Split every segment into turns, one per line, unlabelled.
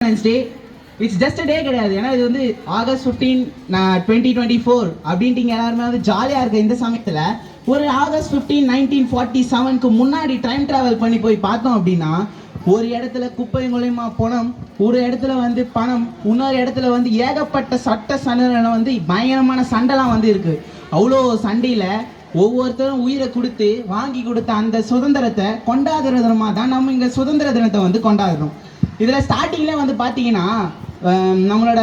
Day it's just day கிடையாது. ஏன்னா இது வந்து ஆகஸ்ட் 15 2024 அப்படின்ட்டு எல்லாருமே வந்து ஜாலியாக இருக்க இந்த சமயத்தில் ஒரு ஆகஸ்ட் 15 1947க்கு முன்னாடி டைம் ட்ராவல் பண்ணி போய் பார்த்தோம் அப்படின்னா ஒரு இடத்துல குப்பை மூலயமா பணம், ஒரு இடத்துல வந்து பணம், இன்னொரு இடத்துல வந்து ஏகப்பட்ட சட்ட சண்டை வந்து பயங்கரமான சண்டைலாம் வந்து இருக்கு. அவ்வளோ சண்டையில் ஒவ்வொருத்தரும் உயிரை கொடுத்து வாங்கி கொடுத்த அந்த சுதந்திரத்தை கொண்டாடுற தினமாக தான் நம்ம இங்கே சுதந்திர தினத்தை வந்து கொண்டாடுறோம். இதில் ஸ்டார்டிங்கில் வந்து பார்த்தீங்கன்னா நம்மளோட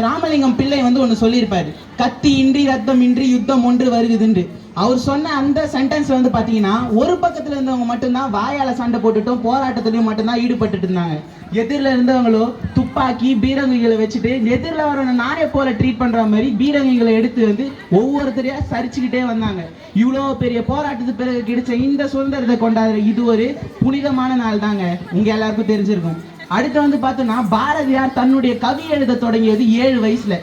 ராமலிங்கம் பிள்ளை வந்து ஒன்று சொல்லியிருப்பார், கத்தி இன்றி ரத்தம் இன்றி யுத்தம் ஒன்று வருகுதுன்று. அவர் சொன்ன அந்த சென்டென்ஸ் வந்து பார்த்தீங்கன்னா ஒரு பக்கத்தில் இருந்தவங்க மட்டும்தான் வாயால் சண்டை போட்டுட்டும் போராட்டத்துலையும் மட்டும்தான் ஈடுபட்டு இருந்தாங்க. எதிரில் இருந்தவங்களோ துப்பாக்கி பீரங்கிகளை வச்சுட்டு எதிரில் வரவனை நானே போல ட்ரீட் பண்ணுற மாதிரி பீரங்கிகளை எடுத்து வந்து ஒவ்வொருத்தரையாக சரிச்சுக்கிட்டே வந்தாங்க. இவ்வளோ பெரிய போராட்டத்துக்கு பிறகு கிடைச்ச இந்த சுதந்திரத்தை கொண்டாடுற இது ஒரு புனிதமான நாள் தாங்க, உங்கள் எல்லாருக்கும் தெரிஞ்சிருக்கும். அடுத்து வந்து பார்த்தோன்னா பாரதியார் தன்னுடைய கவி எழுத தொடங்கியது 7 வயசுல.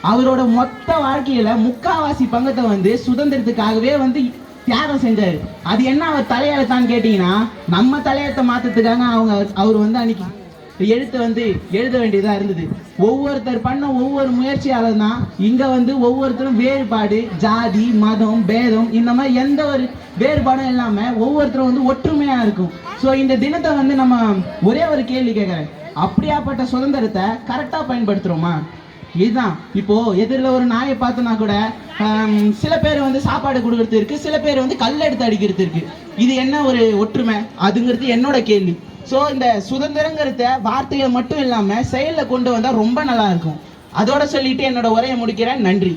அவரோட மொத்த வாழ்க்கையில முக்காவாசி பங்கத்தை வந்து சுதந்திரத்துக்காகவே வந்து தியாகம் செஞ்சாரு. அது என்ன அவர் தலையெழுத்தான்னு கேட்டீங்கன்னா நம்ம தலையெழுத்தை மாற்றத்துக்காக அவர் வந்து அன்னைக்கு எழுத்து வந்து எழுத வேண்டியதாக இருந்தது. ஒவ்வொருத்தர் பண்ண ஒவ்வொரு முயற்சியாளர் தான் இங்கே வந்து ஒவ்வொருத்தரும் வேறுபாடு, ஜாதி, மதம், பேதம் இந்த மாதிரி எந்த ஒரு வேறுபாடும் இல்லாமல் ஒவ்வொருத்தரும் வந்து ஒற்றுமையாக இருக்கும். ஸோ இந்த தினத்தை வந்து நம்ம ஒரே ஒரு கேள்வி கேட்குறேன், அப்படியாப்பட்ட சுதந்திரத்தை கரெக்டாக பயன்படுத்துகிறோமா? இதுதான். இப்போ எதிரில் ஒரு நாயை பார்த்தோன்னா கூட சில பேர் வந்து சாப்பாடு கொடுக்கறது இருக்கு, சில பேர் வந்து கல் எடுத்து அடிக்கிறது இருக்கு. இது என்ன ஒரு ஒற்றுமை அதுங்கிறது என்னோட கேள்வி. ஸோ இந்த சுதந்திரங்கிறத வார்த்தைகள் மட்டும் இல்லாமல் செயலில் கொண்டு வந்தால் ரொம்ப நல்லா இருக்கும். அதோட சொல்லிட்டு என்னோட உரையை முடிக்கிறேன். நன்றி.